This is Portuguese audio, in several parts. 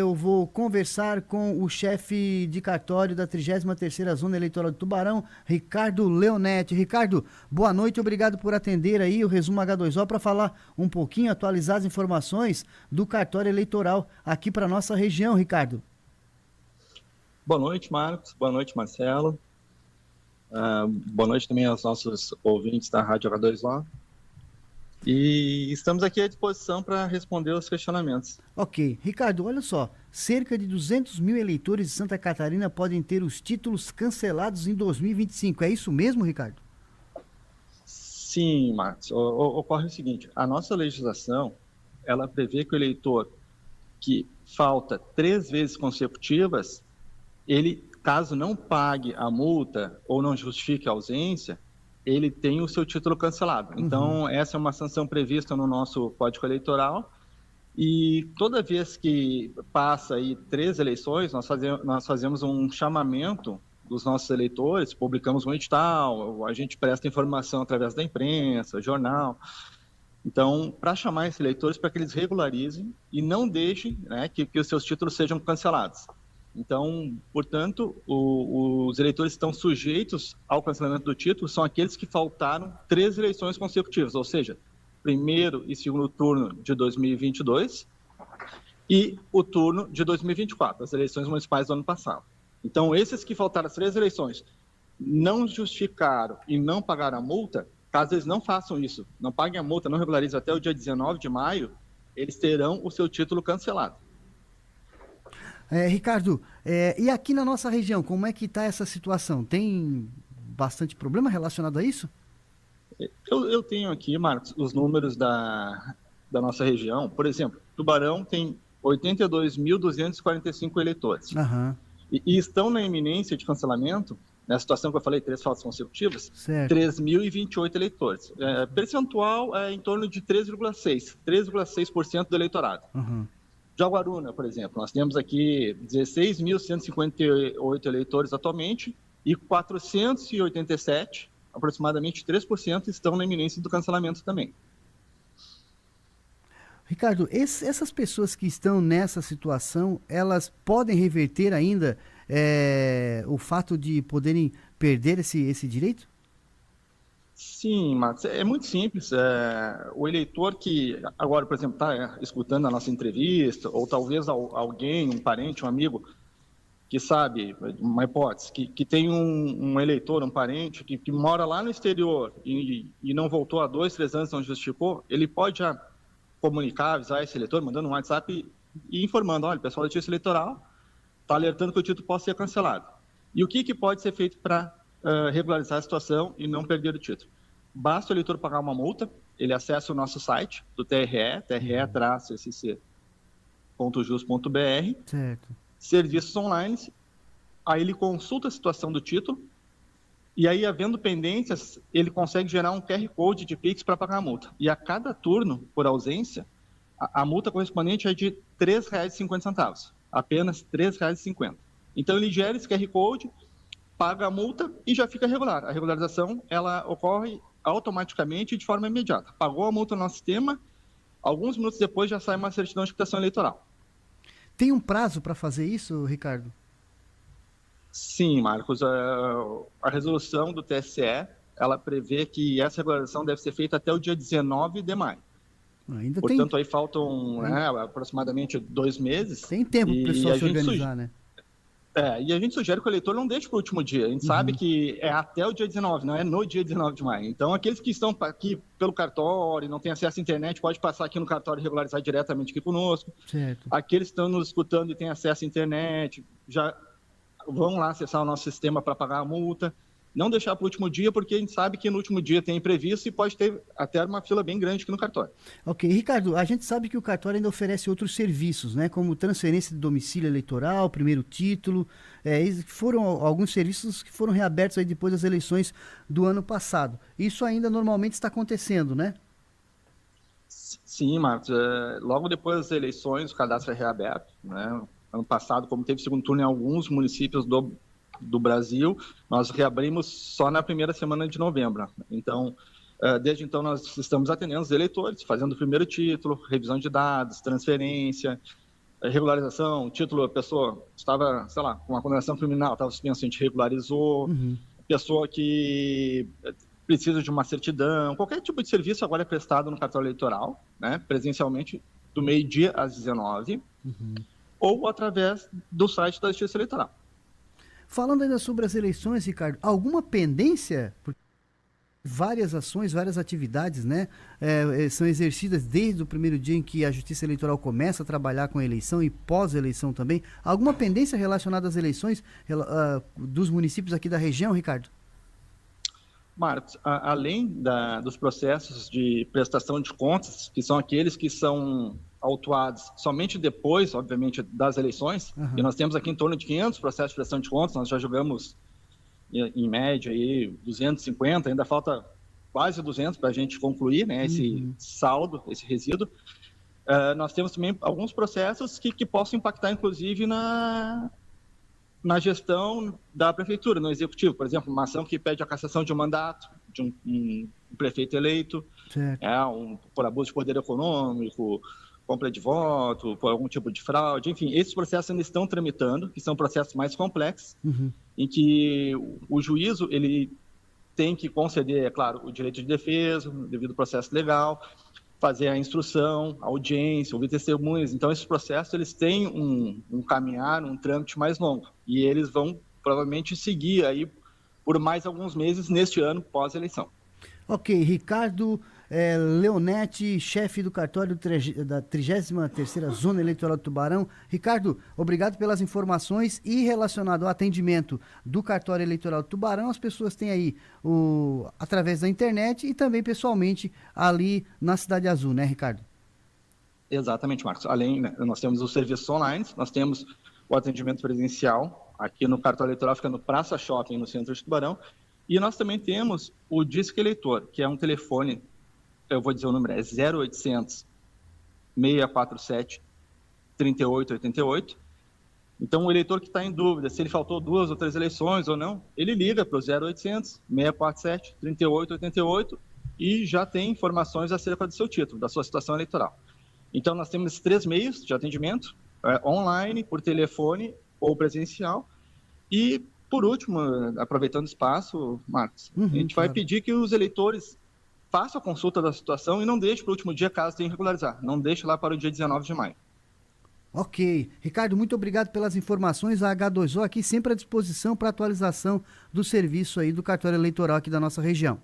Eu vou conversar com o chefe de cartório da 33ª Zona Eleitoral de Tubarão, Ricardo Leonetti. Ricardo, boa noite, obrigado por atender aí o Resumo H2O para falar um pouquinho, atualizar as informações do cartório eleitoral aqui para nossa região, Ricardo. Boa noite, Marcos. Boa noite, Marcelo. Boa noite também aos nossos ouvintes da Rádio H2O. E estamos aqui à disposição para responder os questionamentos. Ok. Ricardo, olha só, cerca de 200 mil eleitores de Santa Catarina podem ter os títulos cancelados em 2025. É isso mesmo, Ricardo? Sim, Marcos. Ocorre o seguinte, a nossa legislação, ela prevê que o eleitor que falta 3 vezes consecutivas, ele, caso não pague a multa ou não justifique a ausência, ele tem o seu título cancelado. Então, essa é uma sanção prevista no nosso Código Eleitoral e toda vez que passa aí 3 eleições, nós fazemos um chamamento dos nossos eleitores, publicamos um edital, a gente presta informação através da imprensa, jornal. Então, para chamar esses eleitores para que eles regularizem e não deixem, né, que os seus títulos sejam cancelados. Então, portanto, os eleitores estão sujeitos ao cancelamento do título são aqueles que faltaram 3 eleições consecutivas, ou seja, primeiro e segundo turno de 2022 e o turno de 2024, as eleições municipais do ano passado. Então, esses que faltaram as 3 eleições não justificaram e não pagaram a multa, caso eles não façam isso, não paguem a multa, não regularizem até o dia 19 de maio, eles terão o seu título cancelado. Ricardo, e aqui na nossa região, como é que está essa situação? Tem bastante problema relacionado a isso? Eu tenho aqui, Marcos, os números da nossa região. Por exemplo, Tubarão tem 82.245 eleitores. Aham. E estão na iminência de cancelamento, na situação que eu falei, 3 faltas consecutivas, Certo. 3.028 eleitores. Percentual é em torno de 3,6% do eleitorado. Uhum. Jaguaruna, por exemplo, nós temos aqui 16.158 eleitores atualmente e 487, aproximadamente 3%, estão na iminência do cancelamento também. Ricardo, essas pessoas que estão nessa situação, elas podem reverter ainda o fato de poderem perder esse direito? Sim, Marcos, é muito simples. O eleitor que agora, por exemplo, está escutando a nossa entrevista, ou talvez alguém, um parente, um amigo, que sabe, uma hipótese, que tem um eleitor, um parente, que mora lá no exterior e não voltou há 2, 3 anos, não justificou, ele pode já comunicar, avisar esse eleitor, mandando um WhatsApp e informando, olha, o pessoal da Justiça Eleitoral está alertando que o título pode ser cancelado. E o que pode ser feito para regularizar a situação e não perder o título? Basta o eleitor pagar uma multa, ele acessa o nosso site do TRE, tre-sc.jus.br, Certo. serviços online, aí ele consulta a situação do título, e aí, havendo pendências, ele consegue gerar um QR Code de Pix para pagar a multa. E a cada turno, por ausência, a multa correspondente é de R$ 3,50, apenas R$ 3,50. Então, ele gera esse QR Code, paga a multa e já fica regular. A regularização, ela ocorre automaticamente e de forma imediata. Pagou a multa no nosso sistema, alguns minutos depois já sai uma certidão de quitação eleitoral. Tem um prazo para fazer isso, Ricardo? Sim, Marcos. A resolução do TSE, ela prevê que essa regularização deve ser feita até o dia 19 de maio. Ainda Portanto, aí faltam aproximadamente 2 meses. Tem tempo para o pessoal se organizar, né? E a gente sugere que o eleitor não deixe para o último dia. A gente sabe que é até o dia 19, não é no dia 19 de maio. Então, aqueles que estão aqui pelo cartório, não têm acesso à internet, pode passar aqui no cartório e regularizar diretamente aqui conosco. Certo. Aqueles que estão nos escutando e têm acesso à internet, já vão lá acessar o nosso sistema para pagar a multa. Não deixar para o último dia, porque a gente sabe que no último dia tem imprevisto e pode ter até uma fila bem grande aqui no cartório. Ok. Ricardo, a gente sabe que o cartório ainda oferece outros serviços, né? Como transferência de domicílio eleitoral, primeiro título. Foram alguns serviços que foram reabertos aí depois das eleições do ano passado. Isso ainda normalmente está acontecendo, né? Sim, Marcos. Logo depois das eleições, o cadastro é reaberto, né? Ano passado, como teve segundo turno em alguns municípios do Brasil, nós reabrimos só na primeira semana de novembro. Então, desde então, nós estamos atendendo os eleitores, fazendo o primeiro título, revisão de dados, transferência. regularização, título, a pessoa estava, sei lá, com uma condenação criminal, estava suspenso, a gente regularizou, pessoa que precisa de uma certidão, qualquer tipo de serviço agora é prestado no cartório eleitoral, né, presencialmente, do meio-dia às 19h, ou através do site da Justiça Eleitoral. Falando ainda sobre as eleições, Ricardo, alguma pendência? Várias ações, várias atividades, né, são exercidas desde o primeiro dia em que a Justiça Eleitoral começa a trabalhar com a eleição e pós-eleição também. Alguma pendência relacionada às eleições dos municípios aqui da região, Ricardo? Marcos, além dos processos de prestação de contas, que são aqueles que são autuados somente depois, obviamente, das eleições, e nós temos aqui em torno de 500 processos de prestação de contas, nós já julgamos em média aí 250, ainda falta quase 200 para a gente concluir, né, esse saldo, esse resíduo. Nós temos também alguns processos que possam impactar, inclusive, na gestão da prefeitura, no executivo. Por exemplo, uma ação que pede a cassação de um mandato de um prefeito eleito, por abuso de poder econômico, compra de voto, por algum tipo de fraude, enfim, esses processos ainda estão tramitando, que são processos mais complexos, em que o juízo ele tem que conceder, é claro, o direito de defesa, devido ao processo legal, fazer a instrução, a audiência, ouvir testemunhas. Então, esses processos eles têm um caminhar, um trâmite mais longo, e eles vão provavelmente seguir aí por mais alguns meses neste ano pós-eleição. Ok, Ricardo Leonetti, chefe do cartório da 33ª Zona Eleitoral do Tubarão. Ricardo, obrigado pelas informações e relacionado ao atendimento do cartório eleitoral do Tubarão, as pessoas têm aí através da internet e também pessoalmente ali na Cidade Azul, né, Ricardo? Exatamente, Marcos. Além, né, nós temos os serviços online, nós temos o atendimento presencial, aqui no cartório eleitoral fica no Praça Shopping, no centro de Tubarão, e nós também temos o Disque Eleitor, que é um telefone, eu vou dizer o número, é 0800 647 3888. Então, o eleitor que está em dúvida se ele faltou 2 ou 3 eleições ou não, ele liga para o 0800 647 3888 e já tem informações acerca do seu título, da sua situação eleitoral. Então, nós temos esses 3 meios de atendimento, online, por telefone ou presencial. E, por último, aproveitando o espaço, Marcos, a gente vai pedir que os eleitores façam a consulta da situação e não deixe para o último dia caso tenha que regularizar. Não deixe lá para o dia 19 de maio. Ok. Ricardo, muito obrigado pelas informações. A H2O aqui sempre à disposição para atualização do serviço aí do cartório eleitoral aqui da nossa região.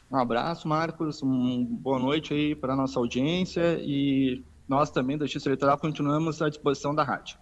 Um abraço, Marcos. Uma boa noite aí para a nossa audiência e nós também da Justiça Eleitoral continuamos à disposição da rádio.